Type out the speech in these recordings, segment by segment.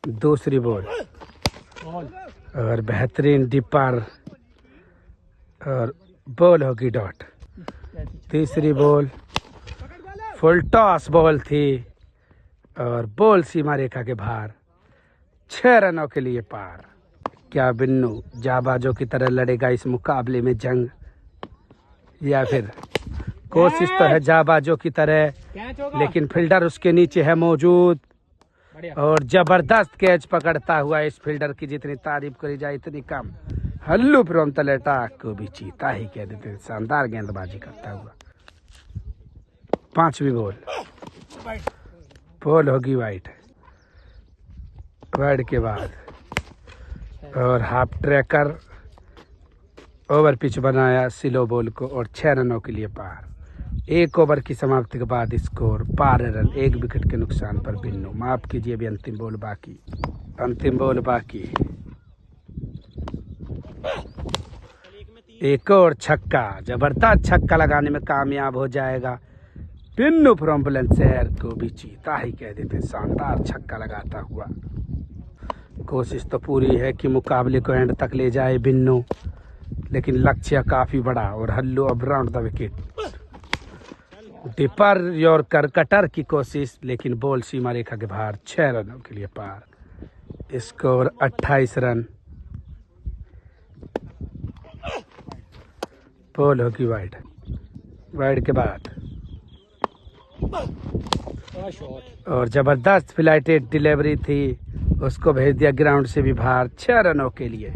दूसरी बॉल और बेहतरीन डिपर और बॉल होगी डॉट। तीसरी बॉल फुल टॉस बॉल थी और बॉल सीमा रेखा के बाहर। 6 रनों के लिए पार। क्या बिन्नू जाबाजों की तरह लड़ेगा इस मुकाबले में जंग, या फिर कोशिश तो है जाबाजों की तरह, लेकिन फील्डर उसके नीचे है मौजूद और जबरदस्त कैच पकड़ता हुआ। इस फील्डर की जितनी तारीफ करी जाए इतनी कम। हल्लू फ्रॉम तलेटा को भी चीता ही कह देते हैं, शानदार गेंदबाजी करता हुआ। 5वीं बॉल होगी वाइड। वाइड के बाद और हाफ ट्रैकर ओवर पिच बनाया स्लो बॉल को और 6 रनों के लिए पार। 1 ओवर की समाप्ति के बाद स्कोर 12 रन, 1 विकेट के नुकसान पर बिन्नू। माफ कीजिए, अभी अंतिम बॉल बाकी। एक और छक्का, जबरदस्त छक्का लगाने में कामयाब हो जाएगा बिन्नू फ्रॉम बुलंदशहर को भी चीता ही कह देते। शानदार छक्का लगाता हुआ। कोशिश तो पूरी है कि मुकाबले को एंड तक ले जाए बिन्नू, लेकिन लक्ष्य काफी बड़ा और हल्लू अब round the wicket. Dipper yorker cutter की कोशिश, लेकिन बॉल सीमा रेखा के बाहर। 6 रनों के लिए पार। Score 28 run. बॉल होगी वाइड के बाद और जबरदस्त फ्लाइटेड डिलीवरी थी, उसको भेज दिया ग्राउंड से भी बाहर। 6 रनों के लिए।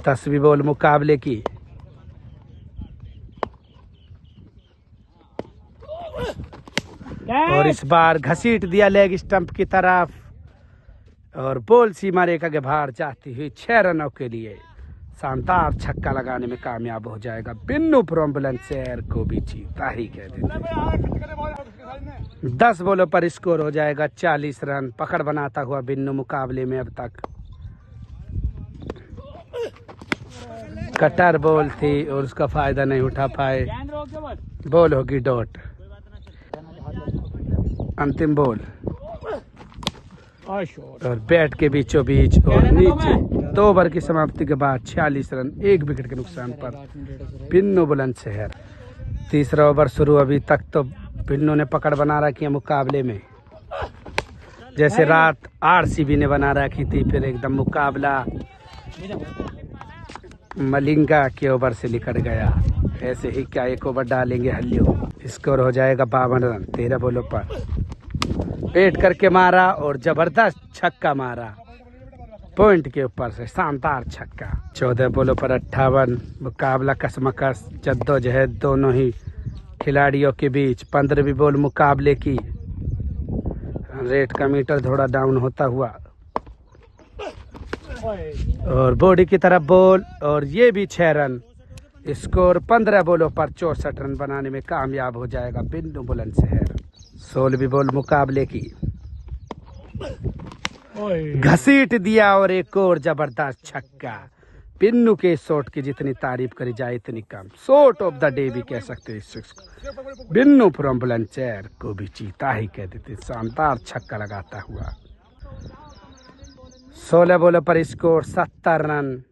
10वीं बॉल मुकाबले की और इस बार घसीट दिया लेग स्टंप की तरफ और बॉल सीमा रेखा के बाहर जाती हुई। 6 रनों के लिए शानदार छक्का लगाने में कामयाब हो जाएगा बिन्नू फ्रॉम बुलंदशहर को भी चीता ही कह देते। 10 बॉलों पर स्कोर हो जाएगा 40 रन। पकड़ बनाता हुआ बिन्नू मुकाबले में अब तक। कटर बॉल थी और उसका फायदा नहीं उठा पाए। बॉल होगी डॉट। अंतिम बॉल और बैट के बीचों बीच और नीचे। 2 ओवर की समाप्ति के बाद 46 रन, 1 विकेट के नुकसान पर बिन्नू बुलंदशहर। तीसरा ओवर शुरू। अभी तक तो बिन्नू ने पकड़ बना रखी है मुकाबले में, जैसे रात आरसीबी ने बना रखी थी। फिर एकदम मुकाबला मलिंगा के ओवर से निकल गया। ऐसे ही क्या 1 ओवर डालेंगे हल्लियो। स्कोर हो जाएगा 52 रन। 13 बॉलों पर पेट करके मारा और जबरदस्त छक्का मारा पॉइंट के ऊपर से। शानदार छक्का। 14 बॉलों पर 58। मुकाबला कसमकस, जद्दोजहद दोनों ही खिलाड़ियों के बीच। 15वीं बॉल मुकाबले की। रेट का मीटर थोड़ा डाउन होता हुआ और बॉडी की तरफ बॉल और ये भी 6 रन। स्कोर 15 बॉलों पर 64 रन बनाने में कामयाब हो जाएगा बिन्नू बुलंदशहर। 16वीं बॉल मुकाबले की। घसीट दिया और एक और जबरदस्त छक्का। बिन्नू के शॉट की जितनी तारीफ करी जाए इतनी कम। शॉट ऑफ द डे भी कह सकते हैं। बिन्नू फ्रॉम बुलंदशहर को भी चीता ही कह देते। शानदार छक्का लगाता हुआ। 16 बॉलों पर स्कोर 70 रन।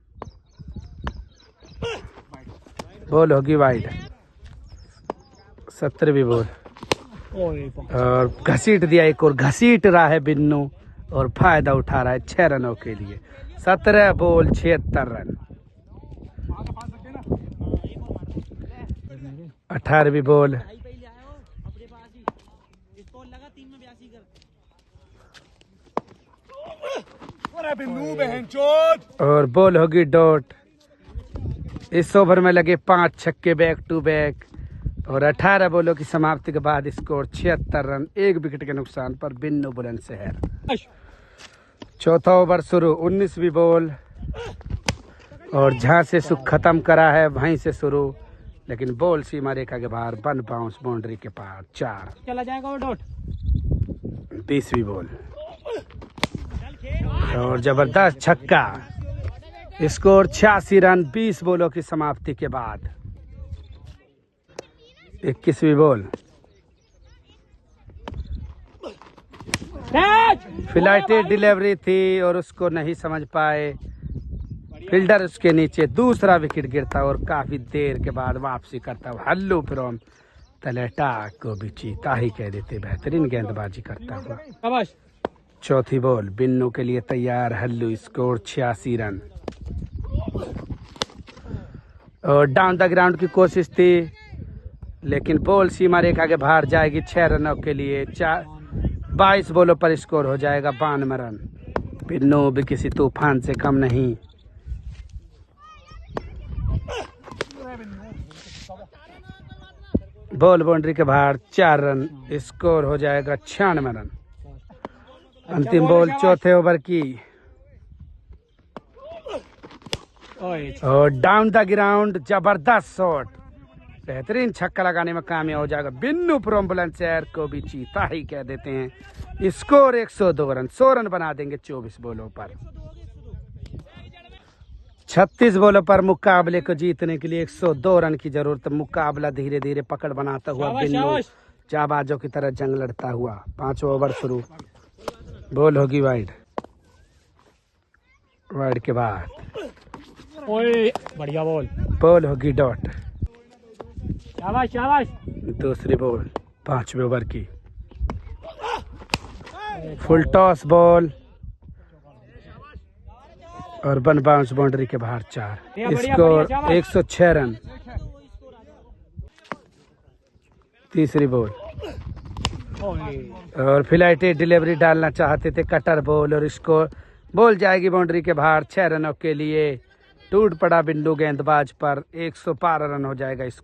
बॉल होगी वाइड। 17वीं बॉल और घसीट दिया। एक और घसीट रहा है बिन्नू और फायदा उठा रहा है 6 रनों के लिए। 17 बॉल 76 रन। 18वीं बॉल और बॉल होगी डॉट। इस ओवर में लगे 5 छक्के बैक टू बैक और 18 बॉलों की समाप्ति के बाद स्कोर 76 रन, 1 विकेट के नुकसान पर बिन्नू बुलंदशहर। चौथा ओवर शुरू। 19वीं बॉल और जहां से सुख खत्म करा है वहीं से शुरू, लेकिन बॉल सीमा रेखा के बाहर 1 बाउंस बाउंड्री के पार। 4 चला जाएगा वो डॉट। 20वीं बॉल और जबरदस्त छक्का। स्कोर 86 रन 20 बॉलों की समाप्ति के बाद। 21वीं बॉल फ्लाइटेड डिलीवरी थी और उसको नहीं समझ पाए, फील्डर उसके नीचे, दूसरा विकेट गिरता और काफी देर के बाद वापसी करता हुआ हल्लू फ्रॉम तलेटा को भी चीता ही कह देते, बेहतरीन गेंदबाजी करता हुआ। चौथी बॉल बिन्नू के लिए तैयार हल्लू, स्कोर 86 रन। और डाउन द ग्राउंड की कोशिश थी लेकिन बॉल सीमा रेखा के बाहर जाएगी 6 रनों के लिए। 22 बॉलों पर स्कोर हो जाएगा 92 रन। बिन्नू भी किसी तूफान से कम नहीं। बॉल बाउंड्री के बाहर 4 रन, स्कोर हो जाएगा 96 रन। अंतिम बॉल चौथे ओवर की और डाउन द ग्राउंड जबरदस्त शॉट, बेहतरीन छक्का लगाने में कामयाब हो जाएगा बिन्नू फ्रॉम बुलंदशहर को भी चीता ही कह देते हैं। स्कोर 102 रन, 100 रन बना देंगे 24 बॉलों पर। 36 बॉलों पर मुकाबले को जीतने के लिए 102 रन की जरूरत। मुकाबला धीरे धीरे पकड़ बनाता हुआ बिन्नू जाबाजों की तरह जंग लड़ता हुआ। 5वां ओवर शुरू, बॉल होगी वाइड, वाइड के बाद बढ़िया बॉल होगी डॉट। शाबाश शाबाश। दूसरी बॉल 5वें ओवर की, फुल टॉस बॉल और 1 बाउंस बाउंड्री के बाहर 4। Score 106 run. तीसरी बॉल और फ्लाइटेड डिलीवरी डालना चाहते थे, कटर बॉल और स्कोर, बॉल जाएगी बाउंड्री के बाहर 6 रनों के लिए। टूट पड़ा बिन्नू गेंदबाज पर, 112 रन हो जाएगा।